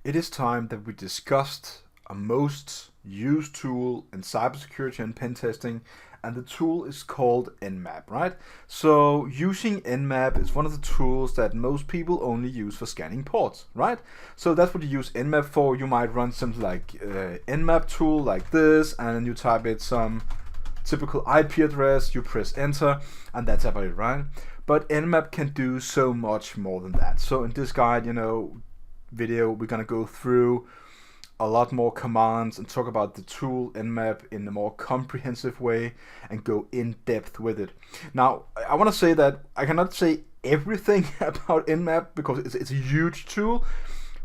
It is time that we discussed a most used tool in cybersecurity and pen testing, and the tool is called NMAP, right? So using NMAP is one of the tools that most people only use for scanning ports, right? So that's what you use NMAP for. You might run something like NMAP tool like this, and you type in some typical IP address, you press enter, and that's about it, right? But NMAP can do so much more than that. So in this guide, video, we're gonna go through a lot more commands and talk about the tool NMAP in a more comprehensive way and go in depth with it. Now, I want to say that I cannot say everything about NMAP because it's a huge tool,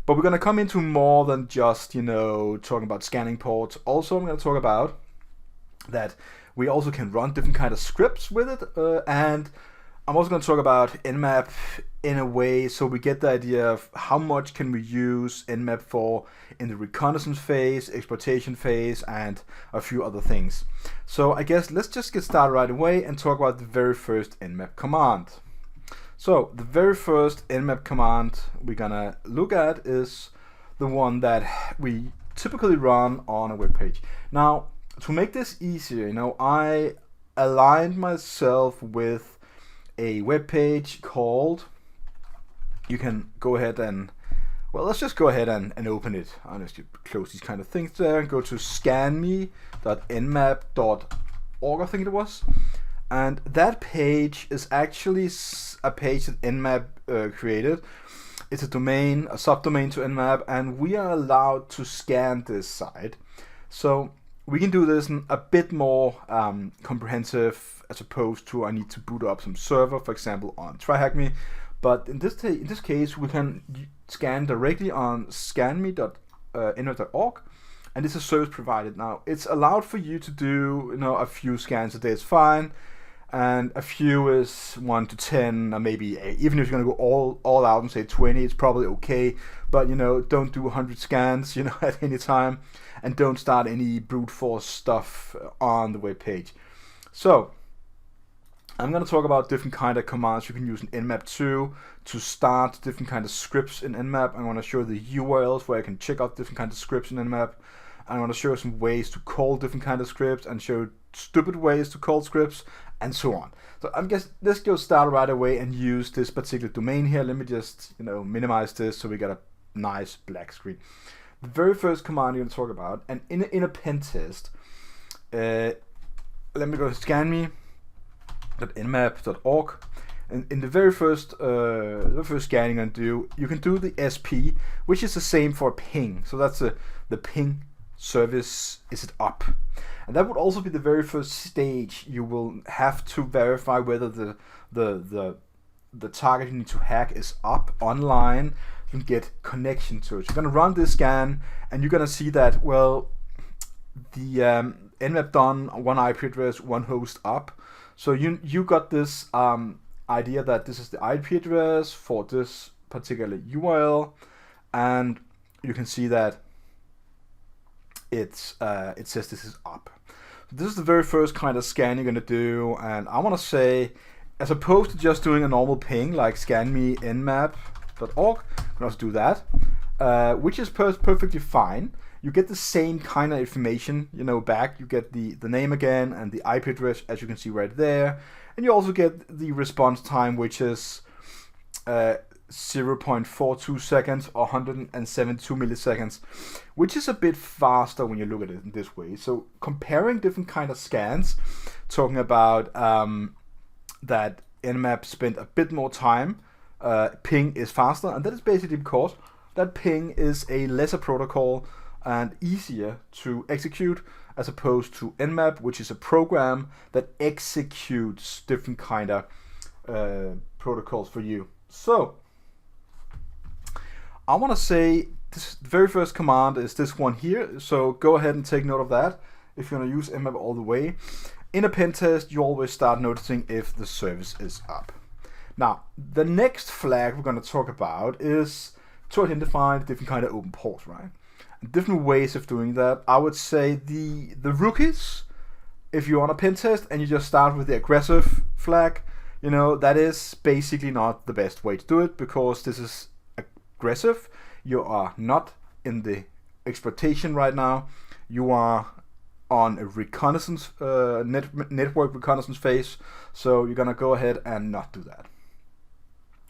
but we're gonna come into more than just talking about scanning ports. Also, I'm gonna talk about that we also can run different kind of scripts with it, and I'm also going to talk about NMAP in a way so we get the idea of how much can we use NMAP for in the reconnaissance phase, exploitation phase, and a few other things. So I guess let's just get started right away and talk about the very first NMAP command. So the very first NMAP command we're going to look at is the one that we typically run on a web page. Now, to make this easier, I aligned myself with a web page called, you can go ahead and, well, let's just go ahead and open it. I'll just close these kind of things there and go to scanme.nmap.org, I think it was. And that page is actually a page that NMAP created. It's a domain, a subdomain to NMAP, and we are allowed to scan this site. So we can do this in a bit more comprehensive as opposed to I need to boot up some server, for example, on TryHackMe. But in this case, we can scan directly on scanme.nmap.org, and this is service provided. Now, it's allowed for you to do a few scans a day is fine, and a few is 1 to 10, or maybe even if you're going to go all out and say 20, it's probably okay. But don't do 100 scans at any time, and don't start any brute force stuff on the web page. So I'm going to talk about different kind of commands you can use in NMAP 2 to start different kind of scripts in NMAP. I'm going to show the URLs where I can check out different kind of scripts in NMAP. I'm going to show some ways to call different kind of scripts and show stupid ways to call scripts and so on. So let's go start right away and use this particular domain here. Let me just minimize this so we get a nice black screen. The very first command you're going to talk about, and in a pen test, let me go to scanme.nmap.org, and in the very first scanning you're going to do, you can do the SP, which is the same for ping. So that's the ping service, is it up? And that would also be the very first stage. You will have to verify whether the target you need to hack is up online. You can get connection to it. So you're going to run this scan, and you're going to see that, well, the NMAP done one IP address, one host up. So you got this idea that this is the IP address for this particular URL, and you can see that it says this is up. So this is the very first kind of scan you're going to do, and I want to say, as opposed to just doing a normal ping like scanme.nmap.org, you can also do that, which is perfectly fine. You get the same kind of information, back. You get the name again and the IP address, as you can see right there, and you also get the response time, which is 0.42 seconds or 172 milliseconds, which is a bit faster when you look at it in this way. So comparing different kind of scans, talking about that NMAP spent a bit more time, ping is faster, and that is basically because that ping is a lesser protocol and easier to execute as opposed to NMAP, which is a program that executes different kind of protocols for you. So I want to say this very first command is this one here. So go ahead and take note of that if you're going to use NMAP all the way. In a pen test, you always start noticing if the service is up. Now, the next flag we're going to talk about is to identify the different kind of open ports, right? Different ways of doing that. I would say the rookies, if you're on a pen test and you just start with the aggressive flag, that is basically not the best way to do it, because this is aggressive. You are not in the exploitation right now. You are on a reconnaissance network reconnaissance phase, so you're gonna go ahead and not do that.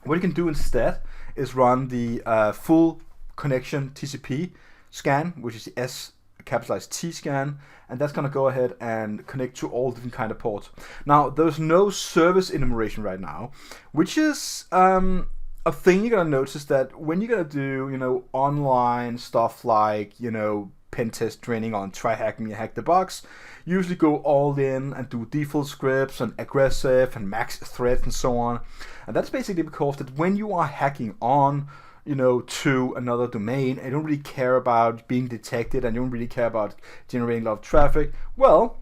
What you can do instead is run the full connection TCP scan, which is the S capitalized T scan, and that's gonna go ahead and connect to all different kind of ports. Now there's no service enumeration right now, which is a thing you're gonna notice that when you're gonna do, you know, online stuff like, you know, pen test training on try hack me, hack the box, usually go all in and do default scripts and aggressive and max threats and so on. And that's basically because that when you are hacking on, you know, to another domain, and you don't really care about being detected and you don't really care about generating a lot of traffic, well,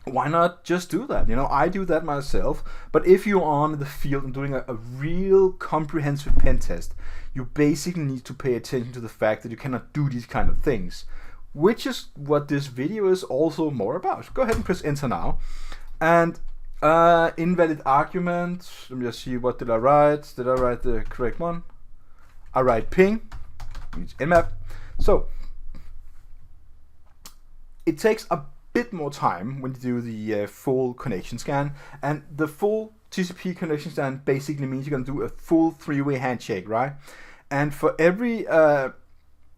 why not just do that? You know, I do that myself. But if you're on the field and doing a real comprehensive pen test, you basically need to pay attention to the fact that you cannot do these kind of things, which is what this video is also more about. Go ahead and press enter now. And invalid argument, let me just see, what did I write? Did I write the correct one? I write ping, means NMAP. So it takes a bit more time when you do the full connection scan, and the full TCP connection scan basically means you're going to do a full three-way handshake, right? And for every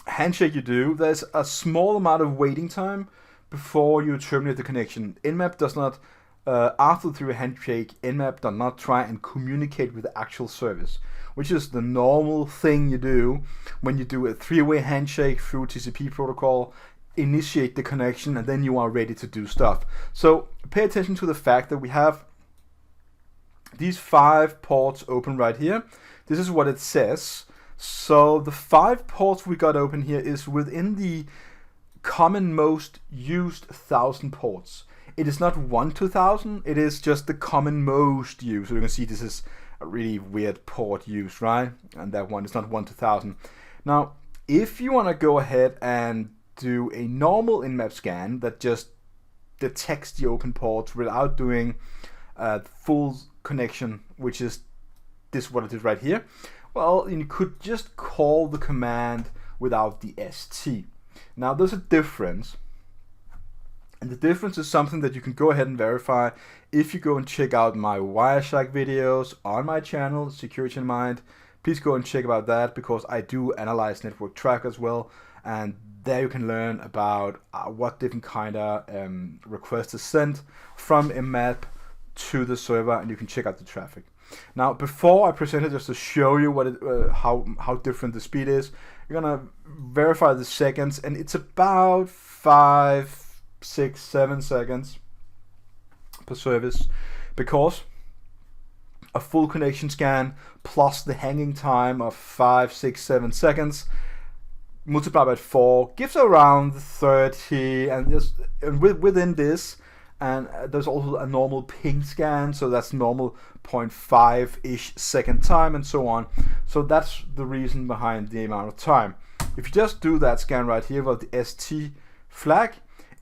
handshake you do, there's a small amount of waiting time before you terminate the connection. NMAP does not, after the three-way handshake, NMAP does not try and communicate with the actual service, which is the normal thing you do when you do a three-way handshake through TCP protocol. Initiate the connection and then you are ready to do stuff. So pay attention to the fact that we have these 5 ports open right here. This is what it says. So the 5 ports we got open here is within the common most used 1,000 ports. It is not 1 to 1,000, it is just the common most used. So you can see this is a really weird port use, right? And that one is not 1 to 1,000. Now, if you want to go ahead and do a normal NMAP scan that just detects the open ports without doing full connection, which is this what it is right here, well, you could just call the command without the ST. Now there's a difference, and the difference is something that you can go ahead and verify if you go and check out my Wireshark videos on my channel, Security in Mind. Please go and check about that, because I do analyze network traffic as well, and there you can learn about what different kind of requests is sent from NMAP to the server, and you can check out the traffic. Now, before I present it, just to show you what how different the speed is, you're gonna verify the seconds, and it's about 5, 6, 7 seconds per service, because a full connection scan plus the hanging time of 5, 6, 7 seconds multiplied by 4 gives around 30, and within this, and there's also a normal ping scan, so that's normal 0.5-ish second time and so on. So that's the reason behind the amount of time. If you just do that scan right here with the ST flag,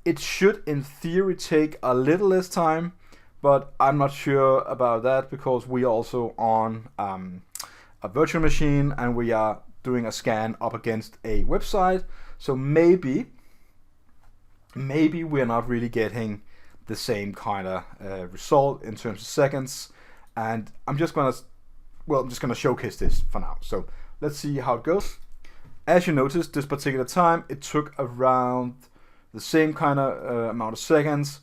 it should in theory take a little less time, but I'm not sure about that, because we are also on a virtual machine and we are doing a scan up against a website, so maybe we're not really getting the same kind of result in terms of seconds. And I'm just gonna showcase this for now. So let's see how it goes. As you notice, this particular time it took around the same kind of amount of seconds,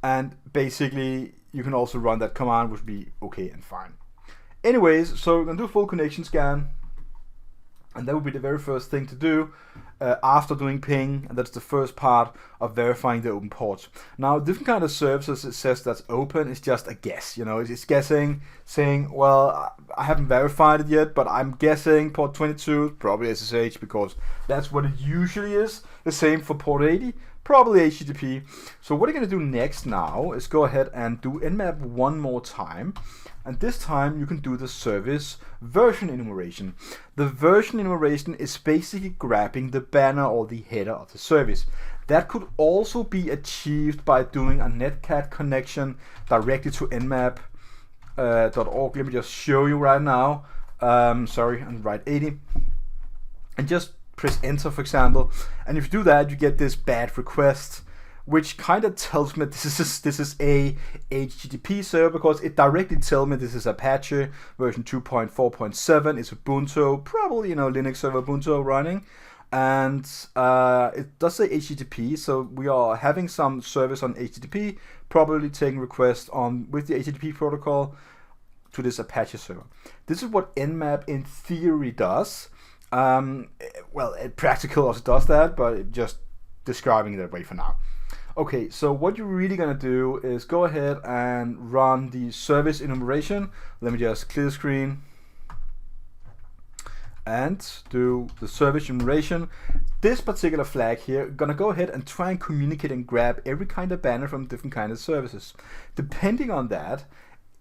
and basically you can also run that command, which would be okay and fine. Anyways, so we're gonna do a full connection scan, and that would be the very first thing to do after doing ping, and that's the first part of verifying the open ports. Now, different kind of services it says that's open is just a guess. You know, it's guessing, saying, well, I haven't verified it yet, but I'm guessing port 22 probably SSH, because that's what it usually is. The same for port 80, probably HTTP. So what you're gonna do next now is go ahead and do NMAP one more time. And this time you can do the service version enumeration. The version enumeration is basically grabbing the banner or the header of the service. That could also be achieved by doing a netcat connection directly to nmap.org. Let me just show you right now. Sorry, and write 80. And just press enter, for example, and if you do that, you get this bad request, which kind of tells me this is a HTTP server, because it directly tells me this is Apache version 2.4.7. It's Ubuntu, probably Linux server Ubuntu running, and it does say HTTP. So we are having some service on HTTP, probably taking requests on with the HTTP protocol to this Apache server. This is what Nmap in theory does. Well, practical also does that, but just describing it that way for now. Okay, so what you're really gonna do is go ahead and run the service enumeration. Let me just clear the screen and do the service enumeration. This particular flag here, gonna go ahead and try and communicate and grab every kind of banner from different kind of services. Depending on that,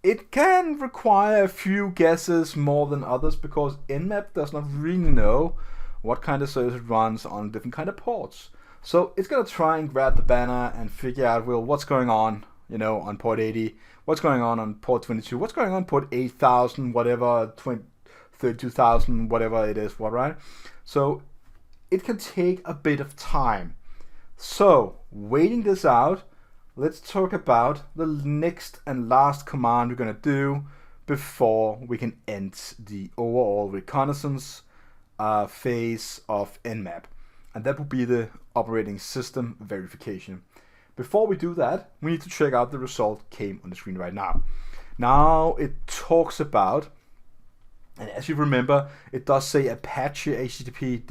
it can require a few guesses more than others, because Nmap does not really know what kind of service it runs on different kind of ports. So it's gonna try and grab the banner and figure out, well, what's going on, on port 80, what's going on port 22, what's going on port 8000, whatever, 32,000, whatever it is, right? So it can take a bit of time. So waiting this out, let's talk about the next and last command we're gonna do before we can end the overall reconnaissance phase of Nmap. And that will be the operating system verification. Before we do that, we need to check out the result came on the screen right now. Now it talks about, and as you remember, it does say Apache HTTP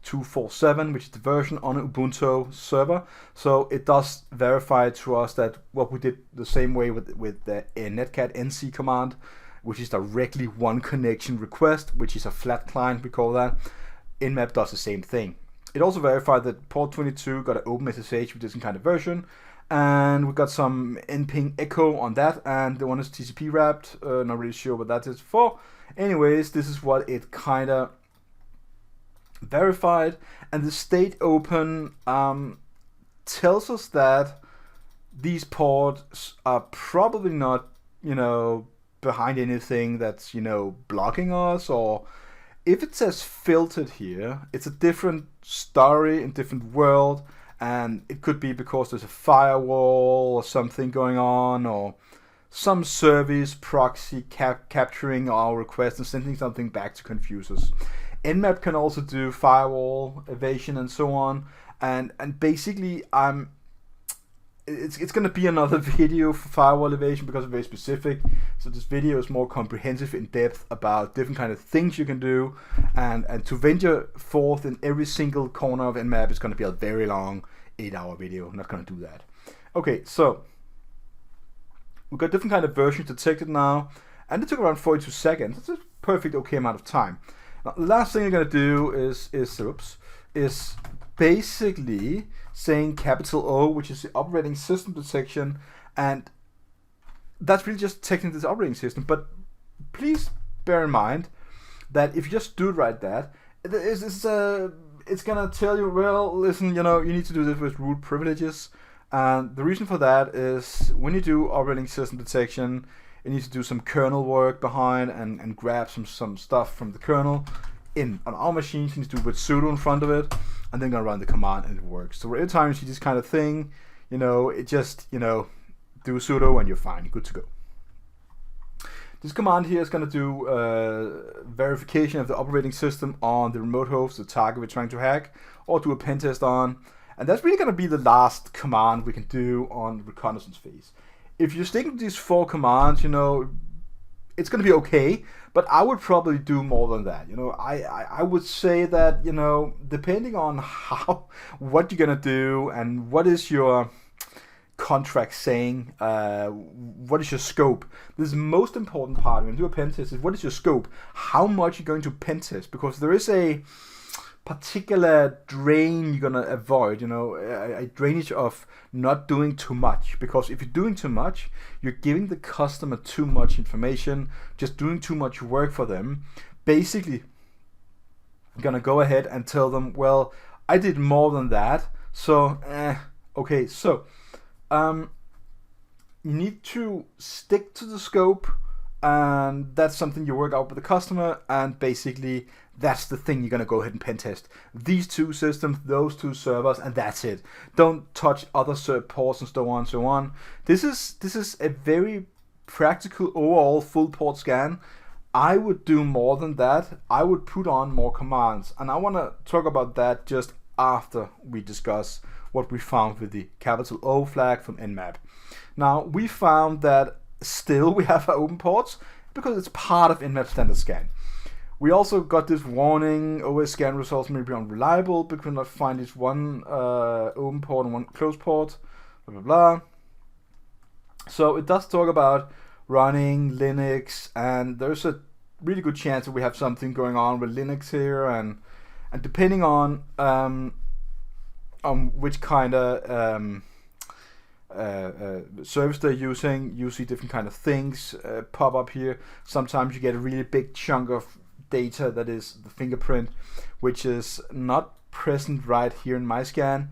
D247, which is the version on an Ubuntu server. So it does verify to us that what we did the same way with the netcat nc command, which is directly one connection request, which is a flat client, we call that. Nmap does the same thing. It also verified that port 22 got an OpenSSH with this kind of version, and we got some nping echo on that, and the one is TCP wrapped. Not really sure what that is for. Anyways, this is what it kind of verified, and the state open tells us that these ports are probably not, behind anything that's, blocking us, or if it says filtered here, it's a different story in different world, and it could be because there's a firewall or something going on, or some service proxy capturing our request and sending something back to confuse us. Nmap can also do firewall evasion and so on, and basically it's going to be another video for firewall evasion because it's very specific. So this video is more comprehensive, in depth, about different kind of things you can do, and to venture forth in every single corner of Nmap is going to be a very long 8-hour video. I'm not going to do that. Okay, so we've got different kind of versions detected now, and it took around 42 seconds. That's a perfect okay amount of time. Now, the last thing you're going to do is basically saying capital O, which is the operating system detection, and that's really just detecting this operating system. But please bear in mind that if you just do it right, that it's gonna tell you, well, listen, you need to do this with root privileges, and the reason for that is when you do operating system detection, you need to do some kernel work behind and grab some stuff from the kernel. On our machines, you need to do it with sudo in front of it, and then gonna run the command and it works. So every time you see this kind of thing, it just, do sudo and you're fine, good to go. This command here is gonna do verification of the operating system on the remote host, the target we're trying to hack, or do a pen test on. And that's really gonna be the last command we can do on the reconnaissance phase. If you stick with these 4 commands, it's gonna be okay, but I would probably do more than that. I would say that, depending on what you're gonna do and what is your contract saying, what is your scope. This is the most important part when you do a pen test, is what is your scope, how much you're going to pen test, because there is a particular drain you're gonna avoid, a drainage of not doing too much, because if you're doing too much, you're giving the customer too much information, just doing too much work for them. Basically, you're gonna go ahead and tell them, well, I did more than that, so okay, so you need to stick to the scope, and that's something you work out with the customer, and basically that's the thing you're going to go ahead and pen test. These two systems, those two servers, and that's it. Don't touch other ports and so on and so on. This is a very practical overall full port scan. I would do more than that. I would put on more commands, and I want to talk about that just after we discuss what we found with the capital O flag from NMAP. Now, we found that still we have our open ports because it's part of NMAP standard scan. We also got this warning, OS scan results may be unreliable because we cannot find this one open port and one closed port, blah blah blah. So it does talk about running Linux, and there's a really good chance that we have something going on with Linux here, and depending on which kind of service they're using, you see different kind of things pop up here. Sometimes you get a really big chunk of data that is the fingerprint, which is not present right here in my scan.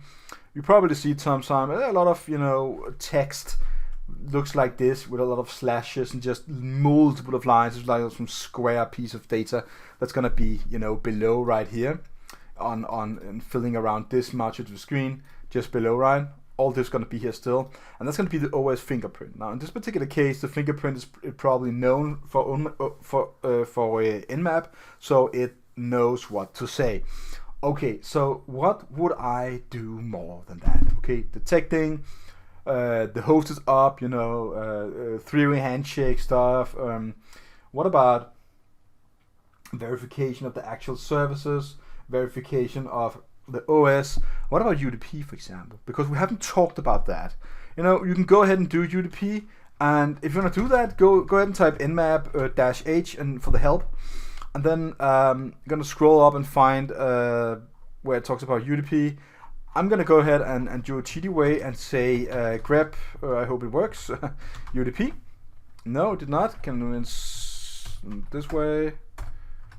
You probably see sometimes a lot of text looks like this with a lot of slashes and just multiple of lines. It's like some square piece of data that's gonna be below right here on filling around this much of the screen, just below right. All this is going to be here still, and that's going to be the OS fingerprint. Now, in this particular case, the fingerprint is probably known for NMAP, so it knows what to say. Okay, so what would I do more than that? Okay, detecting the host is up, three-way handshake stuff. What about verification of the actual services, verification of the OS? What about UDP, for example? Because we haven't talked about that. You can go ahead and do UDP, and if you want to do that, go ahead and type nmap -h and for the help, and then I'm gonna scroll up and find where it talks about UDP. I'm gonna go ahead and do a cheaty way and say grep. I hope it works. UDP. No, it did not. Can we this way?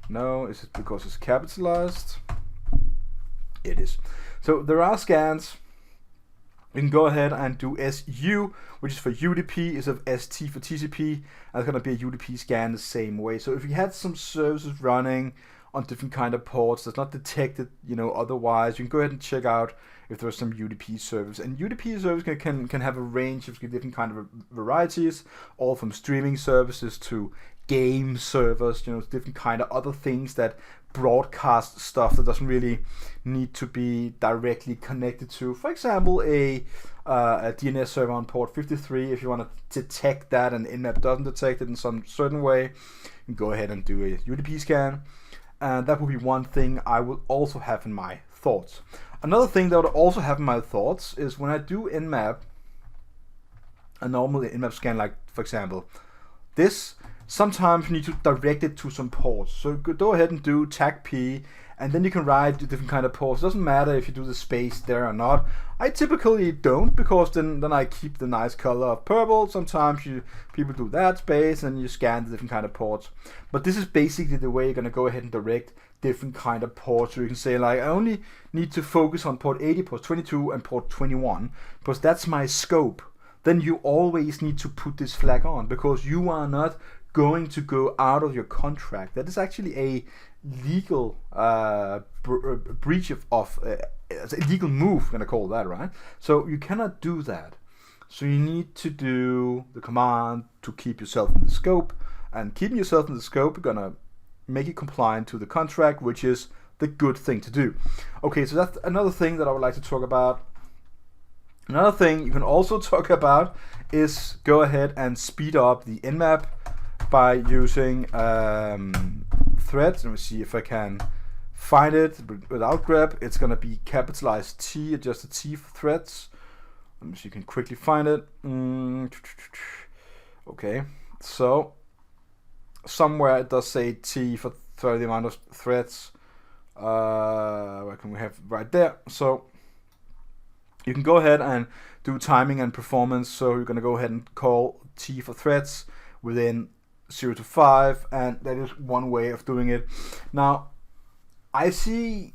No, is it because it's capitalized? It is. So there are scans. You can go ahead and do SU, which is for UDP, is of ST for TCP, and it's going to be a UDP scan the same way. So if you had some services running on different kind of ports that's not detected, otherwise, you can go ahead and check out if there's some UDP service. And UDP service can have a range of different kind of varieties, all from streaming services to game servers, different kind of other things that broadcast stuff that doesn't really need to be directly connected to, for example, a DNS server on port 53. If you want to detect that and NMAP doesn't detect it in some certain way, you can go ahead and do a UDP scan. And that would be one thing I would also have in my thoughts. Another thing that I would also have in my thoughts is when I do NMAP, a normal NMAP scan, like for example this, sometimes you need to direct it to some ports. So go ahead and do tag P, and then you can write the different kind of ports. It doesn't matter if you do the space there or not. I typically don't, because then I keep the nice color of purple. Sometimes people do that space and you scan the different kind of ports. But this is basically the way you're gonna go ahead and direct different kind of ports. So you can say, like, I only need to focus on port 80, port 22, and port 21, because that's my scope. Then you always need to put this flag on, because you are not going to go out of your contract. That is actually a legal breach of it's a legal move, I'm gonna call that, right? So you cannot do that. So you need to do the command to keep yourself in the scope, and keeping yourself in the scope, you're gonna make it compliant to the contract, which is the good thing to do. Okay, so that's another thing that I would like to talk about. Another thing you can also talk about is go ahead and speed up the NMAP by using threads. Let me see if I can find it without grep. It's gonna be capitalized T, just a T for threads. Let me see if you can quickly find it. Okay, so somewhere it does say T for the amount of threads. Where can we have right there? So you can go ahead and do timing and performance. So you're gonna go ahead and call T for threads within 0 to 5, and that is one way of doing it. Now, I see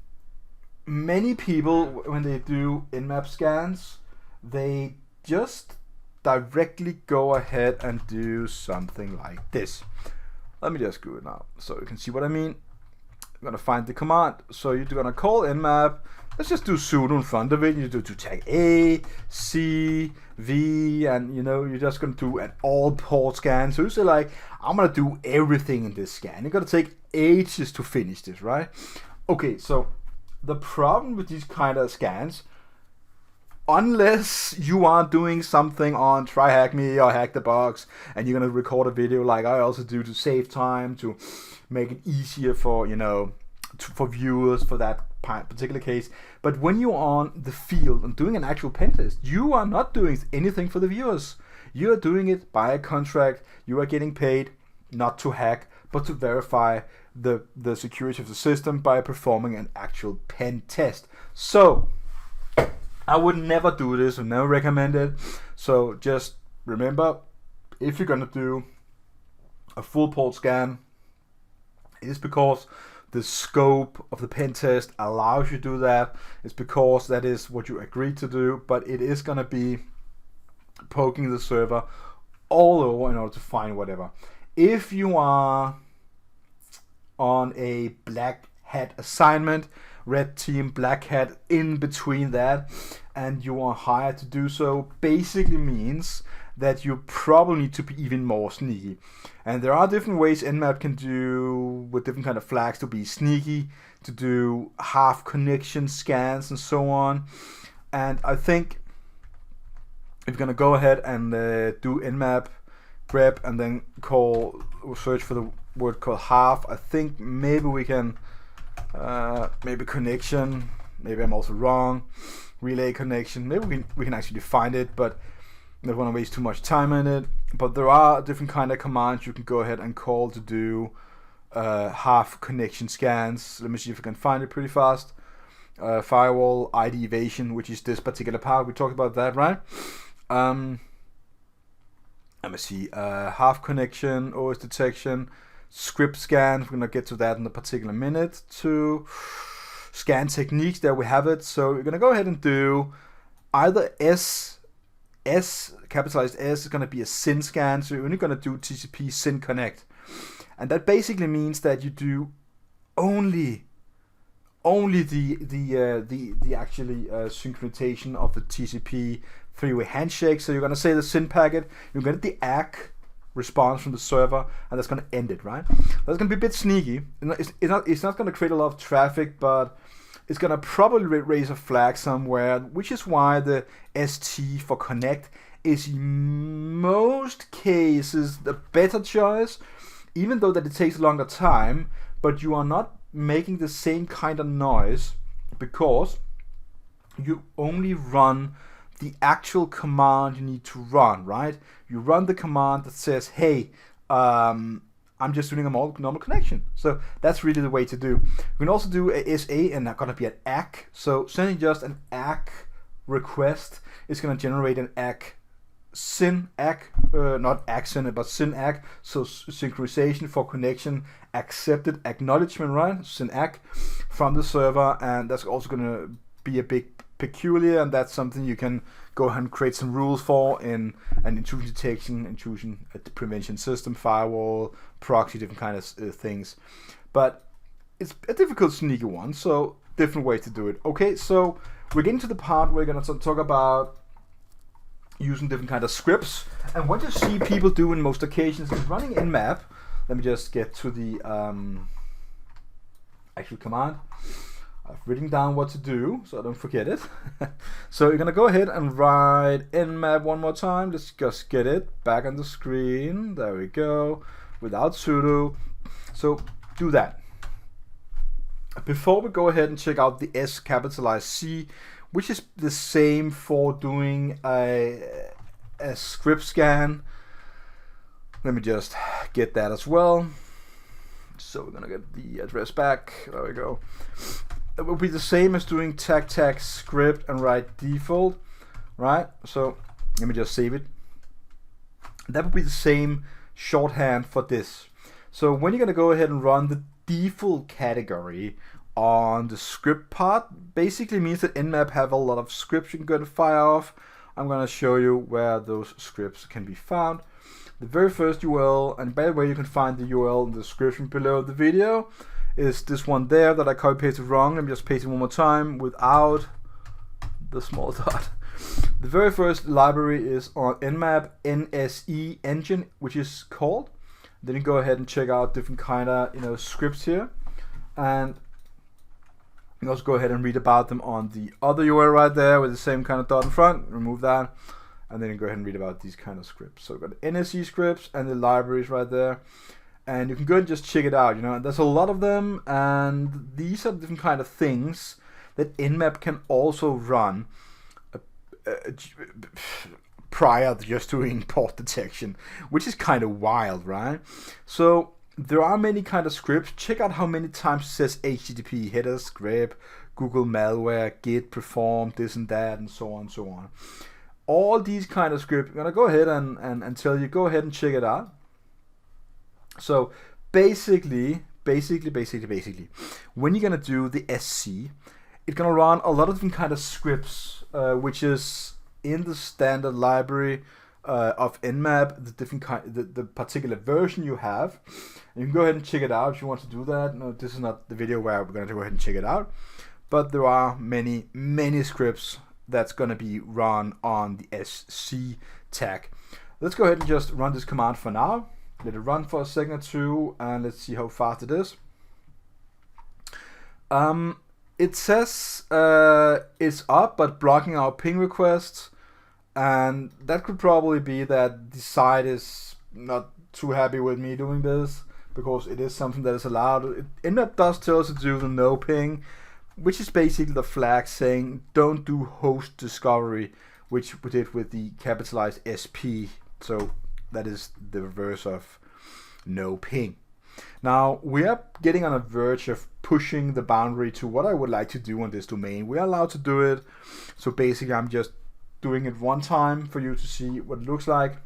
many people, when they do NMAP scans, they just directly go ahead and do something like this. Let me just do it now so you can see what I mean. gonna find the command. So you're gonna call nmap. Let's just do sudo in front of it. You do tag A, C, V, and you're just gonna do an all port scan. So you say like, I'm gonna do everything in this scan. You're gonna take ages to finish this, right? Okay, so the problem with these kind of scans, unless you are doing something on Try Hack Me or Hack the Box, and you're gonna record a video like I also do to save time, to make it easier for for viewers for that particular case. But when you're on the field and doing an actual pen test, you are not doing anything for the viewers. You are doing it by a contract. You are getting paid not to hack, but to verify the security of the system by performing an actual pen test. So I would never do this, and never recommend it. So just remember, if you're gonna do a full port scan, it is because the scope of the pen test allows you to do that. It's because that is what you agreed to do, but it is gonna be poking the server all over in order to find whatever. If you are on a black hat assignment, red team, black hat, in between that, and you are hired to do so, basically means that you probably need to be even more sneaky. And there are different ways NMAP can do with different kind of flags to be sneaky, to do half connection scans and so on. And I think if you're gonna go ahead and do nmap grep and then search for the word called half, I think maybe we can maybe connection, maybe I'm also wrong, relay connection, maybe we can actually find it, but I don't want to waste too much time on it. But there are different kind of commands you can go ahead and call to do half connection scans. Let me see if I can find it pretty fast. Firewall ID evasion, which is this particular part. We talked about that, right? Let me see. Half connection, OS detection, script scans. We're gonna get to that in a particular minute. To scan techniques, there we have it. So we're gonna go ahead and do either capitalized S is gonna be a SYN scan. So you're only gonna do TCP SYN connect, and that basically means that you do only the actually synchronization of the TCP three-way handshake. So you're gonna say the SYN packet, you're gonna get the ACK response from the server, and that's gonna end it, right? That's gonna be a bit sneaky. It's not gonna create a lot of traffic, but it's gonna probably raise a flag somewhere, which is why the ST for connect is in most cases the better choice, even though that it takes a longer time, but you are not making the same kind of noise because you only run the actual command you need to run, right? You run the command that says, hey, I'm just doing a normal connection. So that's really the way to do. You can also do a SA and that's gonna be an ACK. So sending just an ACK request is gonna generate an ACK SYN ACK, not ACK SYN, but SYN ACK. So synchronization for connection accepted acknowledgement, right? SYN ACK from the server, and that's also gonna be a big peculiar, and that's something you can go ahead and create some rules for in an intrusion detection, intrusion prevention system, firewall, proxy, different kind of things. But it's a difficult sneaky one, so different way to do it. Okay, so we're getting to the part where we're going to talk about using different kind of scripts, and what you see people do in most occasions is running nmap. Let me just get to the actual command. I've written down what to do, so I don't forget it. So you're gonna go ahead and write nmap one more time. Let's just get it back on the screen. There we go. Without sudo. So do that. Before we go ahead and check out the S capitalized C, which is the same for doing a script scan. Let me just get that as well. So we're gonna get the address back. There we go. It will be the same as doing tag script and write default, right? So let me just save it. That would be the same shorthand for this. So when you're gonna go ahead and run the default category on the script part, basically means that nmap have a lot of scripts you can go to fire off. I'm gonna show you where those scripts can be found. The very first URL, and by the way, you can find the URL in the description below the video, is this one there that I copy pasted wrong. Let me just paste it one more time without the small dot. The very first library is on NMAP NSE engine, which is called. Then you go ahead and check out different kind of scripts here, and you also go ahead and read about them on the other URL right there with the same kind of dot in front. Remove that, and then you go ahead and read about these kind of scripts. So we've got the NSE scripts and the libraries right there, and you can go and just check it out. There's a lot of them, and these are different kind of things that NMAP can also run prior to just doing port detection, which is kind of wild, right? So there are many kind of scripts. Check out how many times it says HTTP headers, grep, Google malware, git, perform, this and that, and so on and so on. All these kind of scripts, I'm gonna go ahead and tell you, go ahead and check it out. So basically, when you're gonna do the SC, it's gonna run a lot of different kind of scripts, which is in the standard library of NMAP, the particular version you have. And you can go ahead and check it out if you want to do that. No, this is not the video where we're going to go ahead and check it out, but there are many scripts that's going to be run on the SC tag. Let's go ahead and just run this command for now. Let it run for a second or two, and let's see how fast it is. It says it's up, but blocking our ping requests. And that could probably be that the site is not too happy with me doing this, because it is something that is allowed. NMAP does tell us to do the no ping, which is basically the flag saying don't do host discovery, which we did with the capitalized SP. So that is the reverse of no ping. Now we are getting on a verge of pushing the boundary to what I would like to do on this domain. We are allowed to do it. So basically I'm just doing it one time for you to see what it looks like.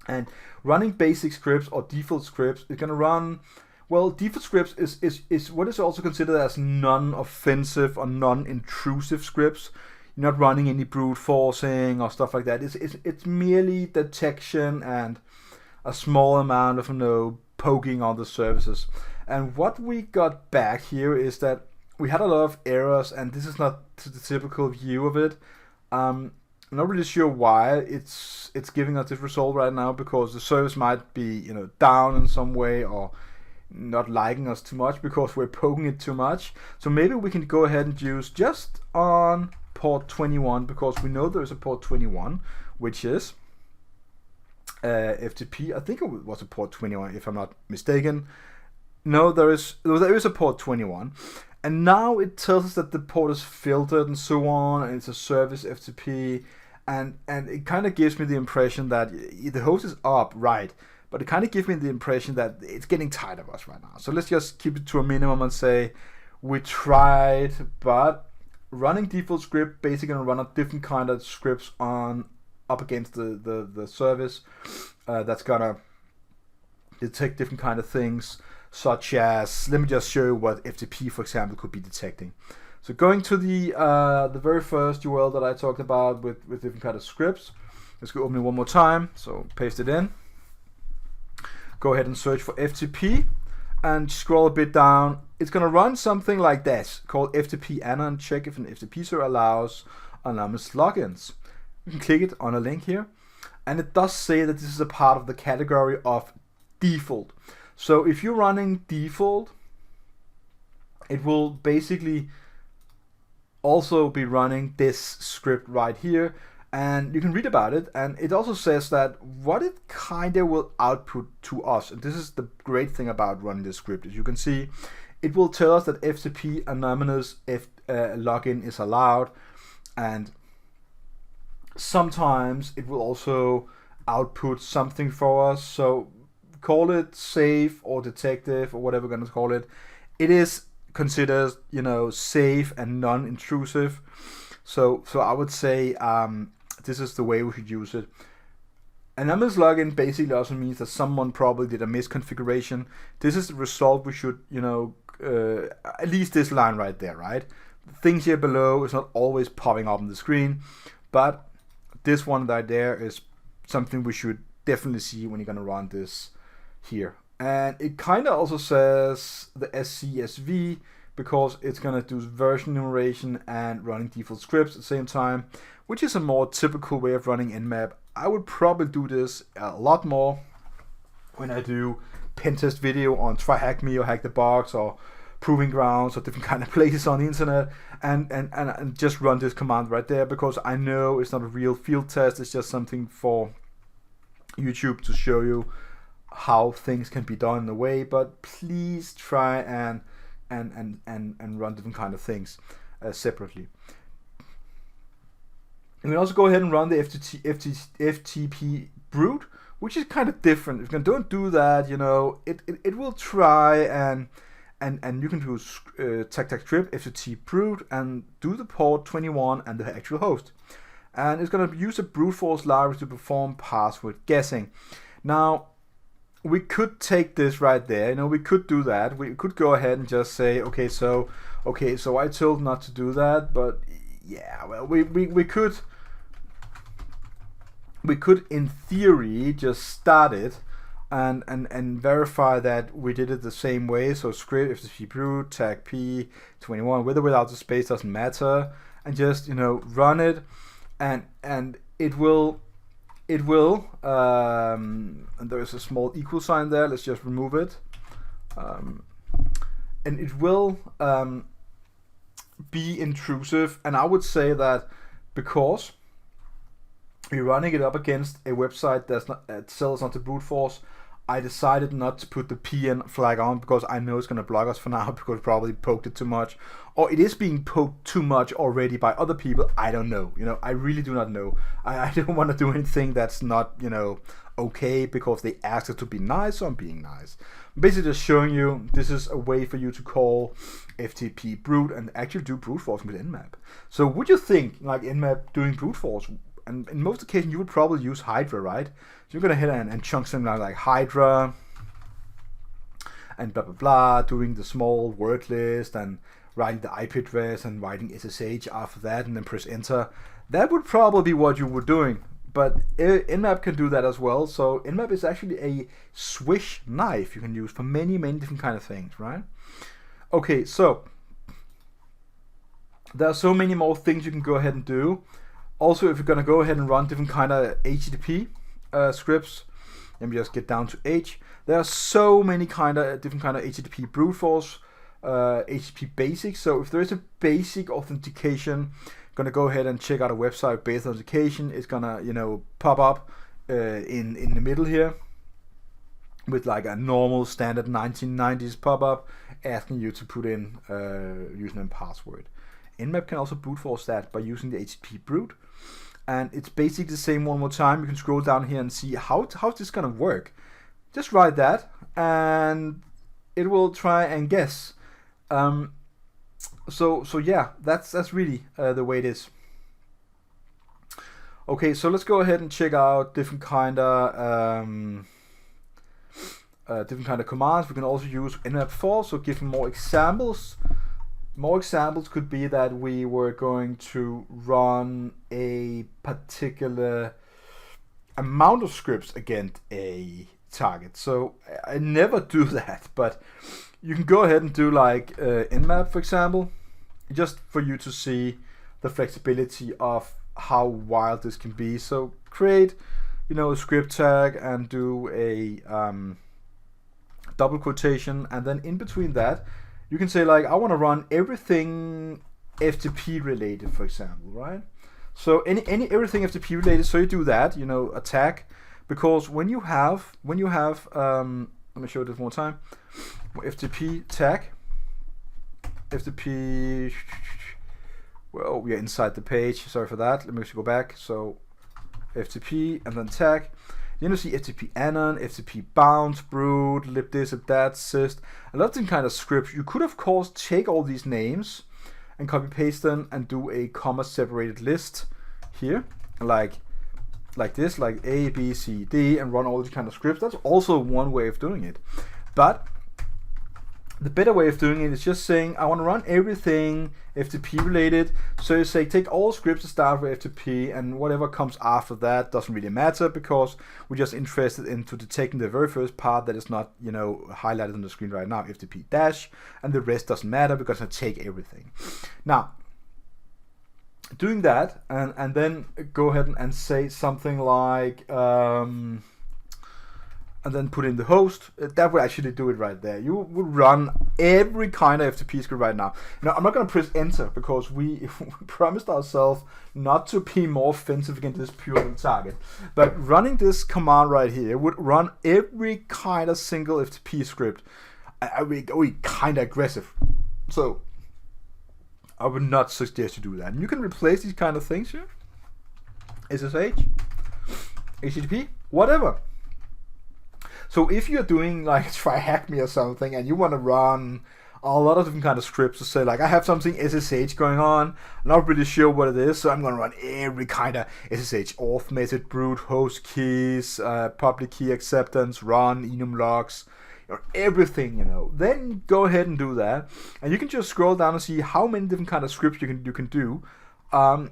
And running basic scripts or default scripts is going to run, well, default scripts is what is also considered as non-offensive or non-intrusive scripts. You're not running any brute forcing or stuff like that. It's merely detection and a small amount of poking on the services. And what we got back here is that we had a lot of errors, and this is not the typical view of it. I'm not really sure why it's giving us this result right now, because the service might be down in some way or not liking us too much because we're poking it too much. So maybe we can go ahead and use just on port 21, because we know there's a port 21, which is FTP. I think it was a port 21 if I'm not mistaken. No, there is a port 21. And now it tells us that the port is filtered and so on, and it's a service FTP, and it kind of gives me the impression that the host is up, right? But it kind of gives me the impression that it's getting tired of us right now. So let's just keep it to a minimum and say we tried, but running default script basically gonna run a different kind of scripts up against the service that's gonna detect different kind of things. Such as, let me just show you what FTP, for example, could be detecting. So going to the very first URL that I talked about with different kind of scripts. Let's go open it one more time. So paste it in. Go ahead and search for FTP and scroll a bit down. It's going to run something like this called FTP Anna, and check if an FTP server allows anonymous logins. You can click it on a link here, and it does say that this is a part of the category of default. So if you're running default, it will basically also be running this script right here, and you can read about it. And it also says that what it kind of will output to us, and this is the great thing about running this script, as you can see, it will tell us that FTP anonymous login is allowed, and sometimes it will also output something for us. So call it safe or detective or whatever we're going to call it. It is considered, safe and non-intrusive. So I would say this is the way we should use it. Anonymous login basically also means that someone probably did a misconfiguration. This is the result we should, at least this line right there, right? Things here below is not always popping up on the screen, but this one right there is something we should definitely see when you're going to run this here And it kind of also says the SCSV because it's going to do version enumeration and running default scripts at the same time, which is a more typical way of running NMAP. I would probably do this a lot more when I do pen test video on Try Hack Me or Hack the Box or Proving Grounds or different kind of places on the internet, and just run this command right there, because I know it's not a real field test. It's just something for YouTube to show you how things can be done in a way. But please try and run different kind of things separately. And we also go ahead and run the FTP brute, which is kind of different. If you don't do that, it will try and you can do script FTP brute and do the port 21 and the actual host. And it's going to use a brute force library to perform password guessing. Now, we could take this right there. We could do that. We could go ahead and just say, okay, so I told not to do that, but yeah, well, we could in theory just start it and verify that we did it the same way. So script FTP brute tag p21 with or without the space, doesn't matter, and just run it, and it will and there's a small equal sign there. Let's just remove it, and it will be intrusive. And I would say that because we're running it up against a website that's not sells onto brute force, I decided not to put the PN flag on, because I know it's going to block us for now, because we probably poked it too much, or it is being poked too much already by other people. I don't know. I really do not know. I don't want to do anything that's not okay because they asked us to be nice, so I'm being nice. I'm basically just showing you this is a way for you to call FTP brute and actually do brute force with NMAP. So would you think like NMAP doing brute force? And in most occasions, you would probably use Hydra, right? So you're going to hit and chunk something like Hydra and blah, blah, blah, doing the small word list and writing the IP address and writing SSH after that, and then press enter. That would probably be what you were doing. But NMAP can do that as well. So NMAP is actually a Swiss knife you can use for many, many different kind of things, right? Okay, so there are so many more things you can go ahead and do. Also, if you're going to go ahead and run different kind of HTTP scripts, let me just get down to H. There are so many different kind of HTTP brute force, HTTP basics. So if there is a basic authentication, going to go ahead and check out a website based authentication. It's going to pop up in the middle here with like a normal standard 1990s pop-up asking you to put in username and password. NMAP can also brute force that by using the HTTP brute, and it's basically the same one more time. You can scroll down here and see how's this gonna work. Just write that, and it will try and guess. So yeah, that's really the way it is. Okay, so let's go ahead and check out different kind of commands. We can also use NMAP for, so give more examples. More examples could be that we were going to run a particular amount of scripts against a target. So I never do that, but you can go ahead and do like NMAP, for example, just for you to see the flexibility of how wild this can be. So create, a script tag and do a double quotation, and then in between that, you can say like, I want to run everything FTP related, for example, right? So everything FTP related. So you do that, attack, because when you have let me show this one more time. FTP tag, FTP. Well, we are inside the page. Sorry for that. Let me just go back. So FTP and then tag. You see FTP anon, FTP bounce, brute, lib this, lib that, syst, a lot of different kind of scripts. You could of course take all these names and copy paste them and do a comma separated list here, like this, like A, B, C, D, and run all these kind of scripts. That's also one way of doing it. But the better way of doing it is just saying I want to run everything FTP related. So you say take all scripts that start with FTP, and whatever comes after that doesn't really matter, because we're just interested into detecting the very first part that is not, you know, highlighted on the screen right now, FTP dash, and the rest doesn't matter because I take everything. Now, doing that, and then go ahead and say something like and then put in the host, that would actually do it right there. You would run every kind of FTP script right now. Now, I'm not going to press enter because we promised ourselves not to be more offensive against this pure target. But running this command right here would run every kind of single FTP script. I would go kind of aggressive. So I would not suggest you do that. And you can replace these kind of things here. SSH, HTTP, whatever. So if you're doing like try hack me or something, and you want to run a lot of different kind of scripts to say like I have something SSH going on, I'm not really sure what it is, so I'm going to run every kind of SSH auth method, brute, host keys, public key acceptance, run, enum logs, everything, you know, then go ahead and do that, and you can just scroll down and see how many different kind of scripts you can do. I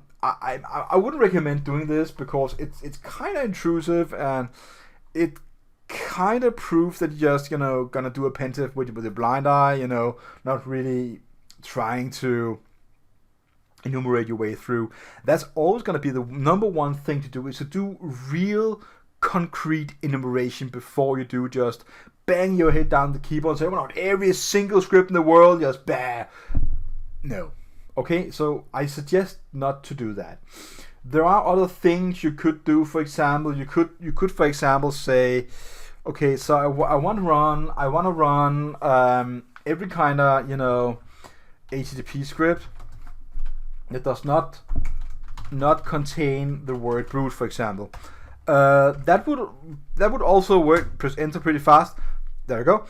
wouldn't recommend doing this because it's kind of intrusive, and it kind of proves that you're just, you know, gonna do a pen test with a blind eye, you know, not really trying to enumerate your way through. That's always gonna be the number one thing to do, is to do real concrete enumeration before you do just bang your head down the keyboard and say, well, not every single script in the world, just bah. No. Okay, so I suggest not to do that. There are other things you could do. For example, you could for example say, okay, so I want to run every kind of, you know, HTTP script that does not contain the word brute, for example. That would also work. Press enter pretty fast. There you go.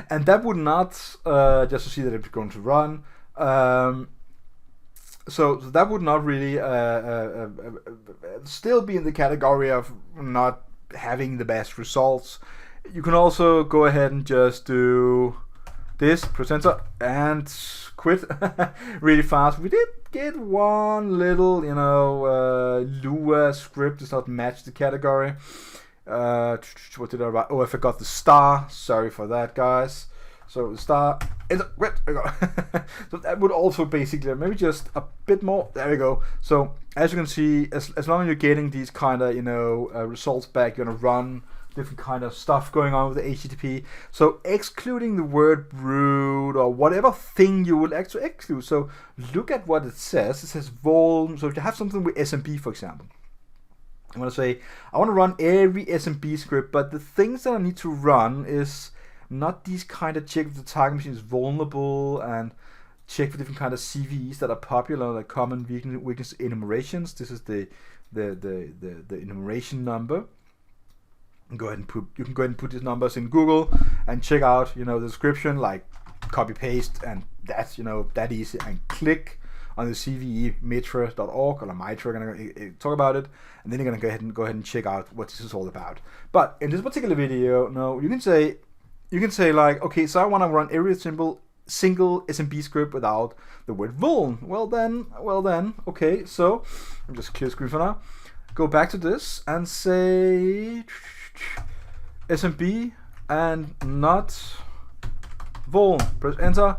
And that would not just to see that it's going to run. So that would not really still be in the category of not having the best results. You can also go ahead and just do this, press enter, and quit really fast. We did get one little, you know, Lua script does not match the category. What did I write? Oh, I forgot the star. Sorry for that, guys. So the star, enter, there we go. So that would also basically, maybe just a bit more, there we go. So as you can see, as long as you're getting these kind of, you know, results back, you're gonna run different kind of stuff going on with the HTTP. So excluding the word brute or whatever thing you will actually exclude. So look at what it says. It says vol. So if you have something with SMB, for example, I'm gonna say I want to run every SMB script, but the things that I need to run is not these kind of check if the target machine is vulnerable, and check for different kind of CVEs that are popular, like common weakness enumerations. This is the enumeration number. You can go ahead and put these numbers in Google and check out, you know, the description, like copy paste, and that's, you know, that easy, and click on the CVE mitra.org or Mitra, gonna talk about it, and then you're gonna go ahead and check out what this is all about. But in this particular video, no, you can say like, okay, so I want to run every single SMB script without the word vuln. Well then, okay, so I'm just clear screen for now. Go back to this and say SMB and not vuln. Press enter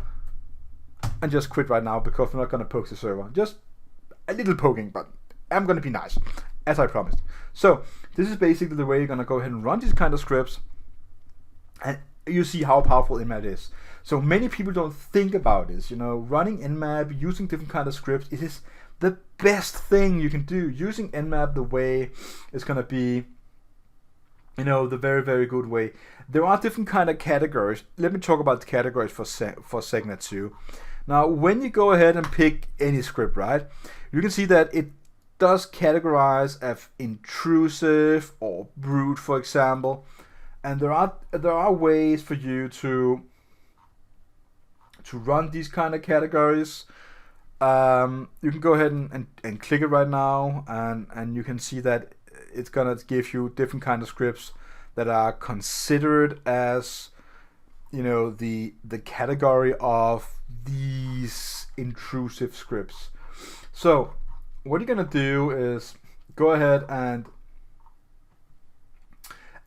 and just quit right now because we're not going to poke the server. Just a little poking, but I'm going to be nice, as I promised. So this is basically the way you're going to go ahead and run these kind of scripts, and you see how powerful NMAP is. So many people don't think about this. You know, running NMAP, using different kind of scripts, it is the best thing you can do. Using NMAP the way it's going to be, you know, the very, very good way. There are different kind of categories. Let me talk about the categories for a second or two. Now, when you go ahead and pick any script, right, you can see that it does categorize as intrusive or brute, for example. And there are ways for you to run these kind of categories. You can go ahead and click it right now, and you can see that it's gonna give you different kind of scripts that are considered as the category of these intrusive scripts. So what you're gonna do is go ahead and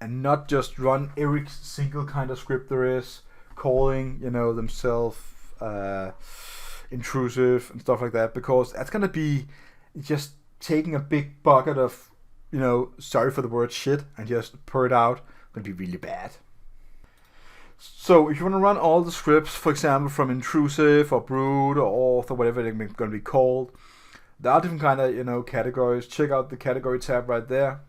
not just run every single kind of script there is, calling themselves intrusive and stuff like that, because that's gonna be just taking a big bucket of sorry for the word shit and just pour it out. Gonna be really bad. So if you want to run all the scripts, for example, from intrusive or brood or auth or whatever they're going to be called, there are different kind of categories. Check out the category tab right there.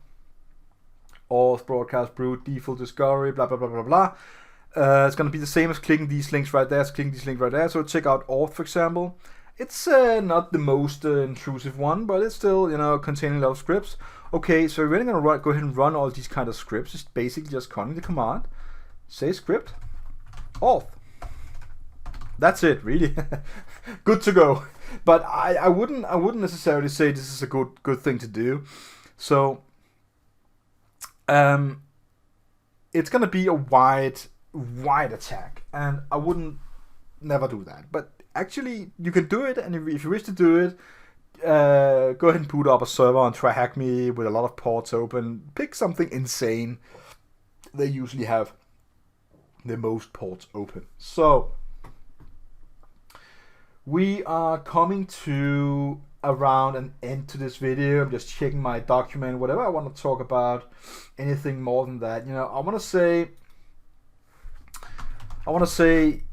Auth, broadcast, brood, default, discovery, blah blah blah blah blah. It's going to be the same as clicking these links right there. So check out auth, for example. It's not the most intrusive one, but it's still containing a lot of scripts. Okay, so we're really going to go ahead and run all these kind of scripts. It's basically just calling the command, say script auth. That's it, really. Good to go. But I wouldn't necessarily say this is a good thing to do. So it's gonna be a wide attack, and I wouldn't never do that. But actually, you can do it, and if you wish to do it, go ahead and boot up a server and try hack me with a lot of ports open. Pick something insane. They usually have the most ports open. So we are coming to around an end to this video. I'm just checking my document, whatever I want to talk about. Anything more than that, I want to say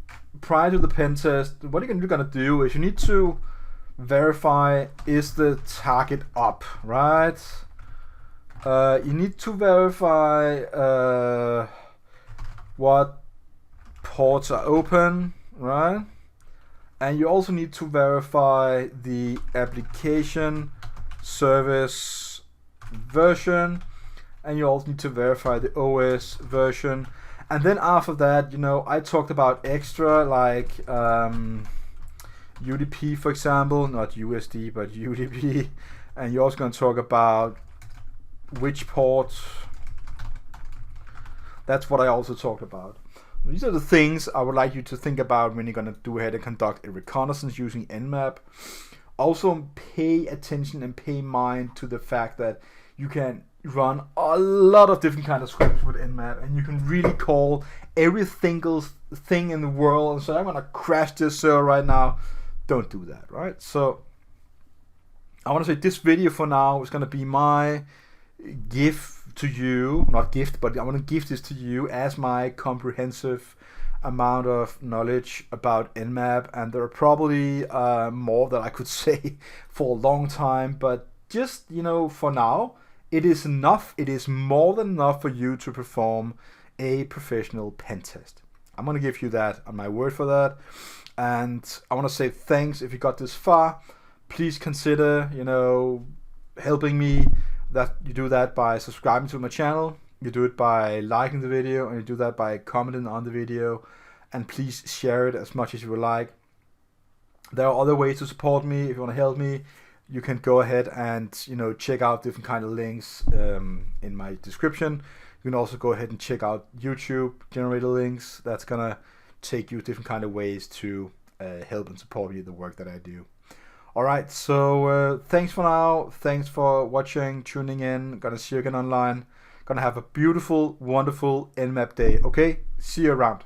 prior to the pen test, what you're gonna do is you need to verify, is the target up, right? You need to verify what ports are open, right? And you also need to verify the application service version, and you also need to verify the OS version. And then after that, I talked about extra, like UDP, for example, not USD, but UDP. And you're also going to talk about which port. That's what I also talked about. These are the things I would like you to think about when you're going to do ahead and conduct a reconnaissance using NMAP. Also pay attention and pay mind to the fact that you can run a lot of different kind of scripts with NMAP, and you can really call every single thing in the world and say, I'm going to crash this server right now. Don't do that, right? So I want to say this video for now is going to be my gift to you, not gift, but I want to give this to you as my comprehensive amount of knowledge about NMAP, and there are probably more that I could say for a long time, but just for now it is enough. It is more than enough for you to perform a professional pen test. I'm going to give you that on my word for that, and I want to say thanks if you got this far. Please consider helping me. That you do that by subscribing to my channel, you do it by liking the video, and you do that by commenting on the video, and please share it as much as you would like. There are other ways to support me. If you want to help me, you can go ahead and check out different kind of links in my description. You can also go ahead and check out YouTube generated links. That's gonna take you different kind of ways to help and support me in the work that I do. Alright, so thanks for now. Thanks for watching, tuning in. Gonna see you again online. Gonna have a beautiful, wonderful NMAP day. Okay, see you around.